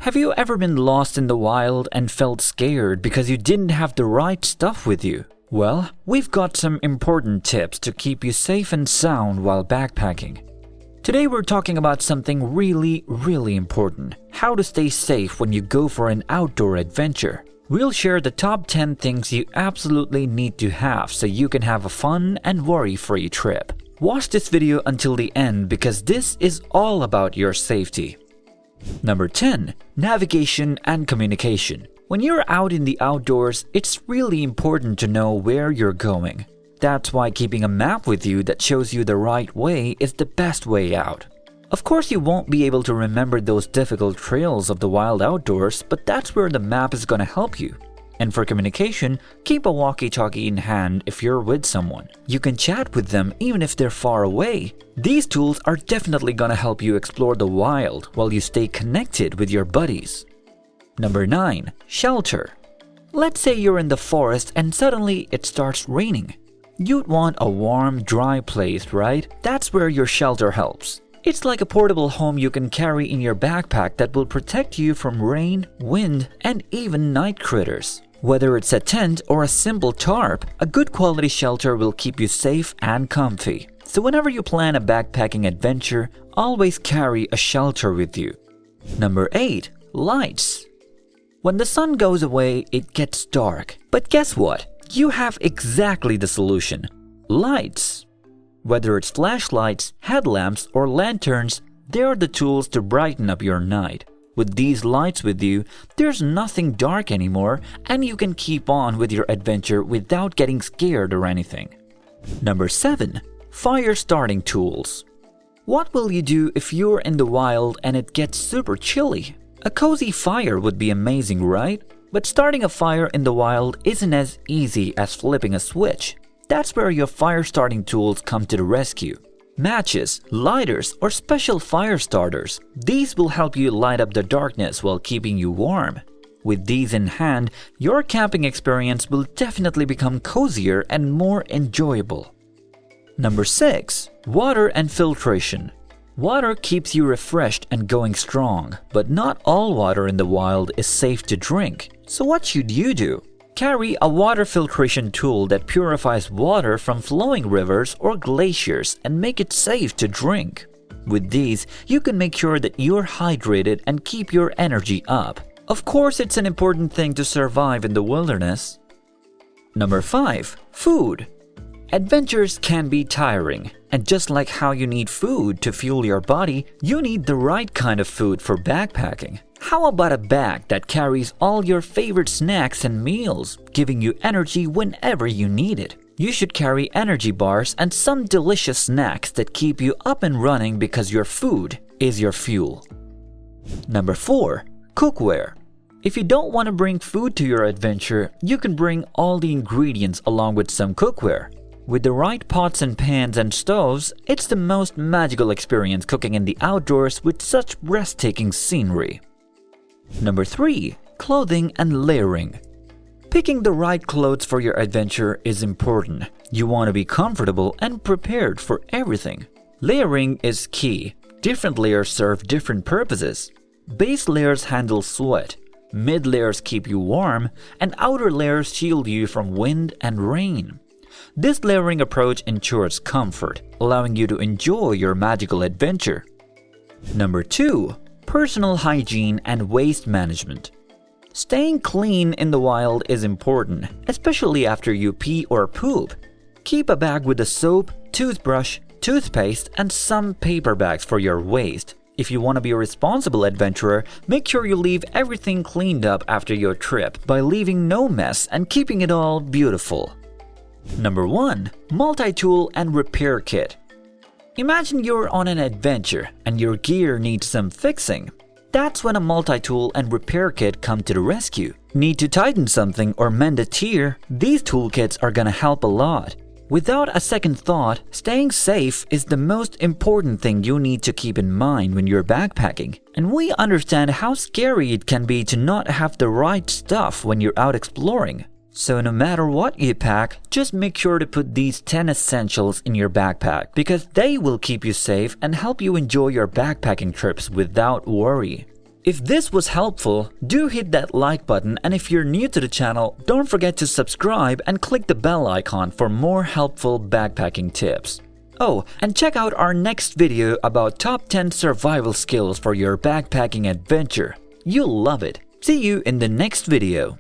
Have you ever been lost in the wild and felt scared because you didn't have the right stuff with you? Well, we've got some important tips to keep you safe and sound while backpacking. Today we're talking about something really important: how to stay safe when you go for an outdoor adventure. We'll share the top 10 things you absolutely need to have so you can have a fun and worry-free trip. Watch this video until the end because this is all about your safety. Number 10. Navigation and communication. When you're out in the outdoors, it's really important to know where you're going. That's why keeping a map with you that shows you the right way is the best way out. Of course, you won't be able to remember those difficult trails of the wild outdoors, but that's where the map is going to help you. And for communication, keep a walkie-talkie in hand if you're with someone. You can chat with them even if they're far away. These tools are definitely going to help you explore the wild while you stay connected with your buddies. Number 9. Shelter. Let's say you're in the forest and suddenly it starts raining. You'd want a warm, dry place, right? That's where your shelter helps. It's like a portable home you can carry in your backpack that will protect you from rain, wind, and even night critters. Whether it's a tent or a simple tarp, a good quality shelter will keep you safe and comfy. So whenever you plan a backpacking adventure, always carry a shelter with you. Number 8. Lights. When the sun goes away, it gets dark. But guess what? You have exactly the solution: lights. Whether it's flashlights, headlamps, or lanterns, they're the tools to brighten up your night. With these lights with you, there's nothing dark anymore, and you can keep on with your adventure without getting scared or anything. Number 7. Fire starting tools. What will you do if you're in the wild and it gets super chilly? A cozy fire would be amazing, right? But starting a fire in the wild isn't as easy as flipping a switch. That's where your fire starting tools come to the rescue. Matches, lighters, or special fire starters. These will help you light up the darkness while keeping you warm. With these in hand, your camping experience will definitely become cozier and more enjoyable. Number 6. Water and filtration. Water keeps you refreshed and going strong, but not all water in the wild is safe to drink. So what should you do? Carry a water filtration tool that purifies water from flowing rivers or glaciers and make it safe to drink. With these, you can make sure that you're hydrated and keep your energy up. Of course, it's an important thing to survive in the wilderness. Number 5. Food. Adventures can be tiring, and just like how you need food to fuel your body, you need the right kind of food for backpacking. How about a bag that carries all your favorite snacks and meals, giving you energy whenever you need it? You should carry energy bars and some delicious snacks that keep you up and running because your food is your fuel. Number 4. Cookware. If you don't want to bring food to your adventure, you can bring all the ingredients along with some cookware. With the right pots and pans and stoves, it's the most magical experience cooking in the outdoors with such breathtaking scenery. Number 3. Clothing and layering. Picking the right clothes for your adventure is important. You want to be comfortable and prepared for everything. Layering is key. Different layers serve different purposes. Base layers handle sweat, mid layers keep you warm, and outer layers shield you from wind and rain. This layering approach ensures comfort, allowing you to enjoy your magical adventure. Number 2. Personal hygiene and waste management. Staying clean in the wild is important, especially after you pee or poop. Keep a bag with a soap, toothbrush, toothpaste, and some paper bags for your waste. If you want to be a responsible adventurer, make sure you leave everything cleaned up after your trip by leaving no mess and keeping it all beautiful. Number 1. MultiTool and Repair Kit. Imagine you're on an adventure and your gear needs some fixing. That's when a MultiTool and Repair Kit come to the rescue. Need to tighten something or mend a tear? These toolkits are gonna help a lot. Without a second thought, staying safe is the most important thing you need to keep in mind when you're backpacking. And we understand how scary it can be to not have the right stuff when you're out exploring. So no matter what you pack, just make sure to put these 10 essentials in your backpack because they will keep you safe and help you enjoy your backpacking trips without worry. If this was helpful, do hit that like button, and if you're new to the channel, don't forget to subscribe and click the bell icon for more helpful backpacking tips. Oh, and check out our next video about top 10 survival skills for your backpacking adventure. You'll love it. See you in the next video.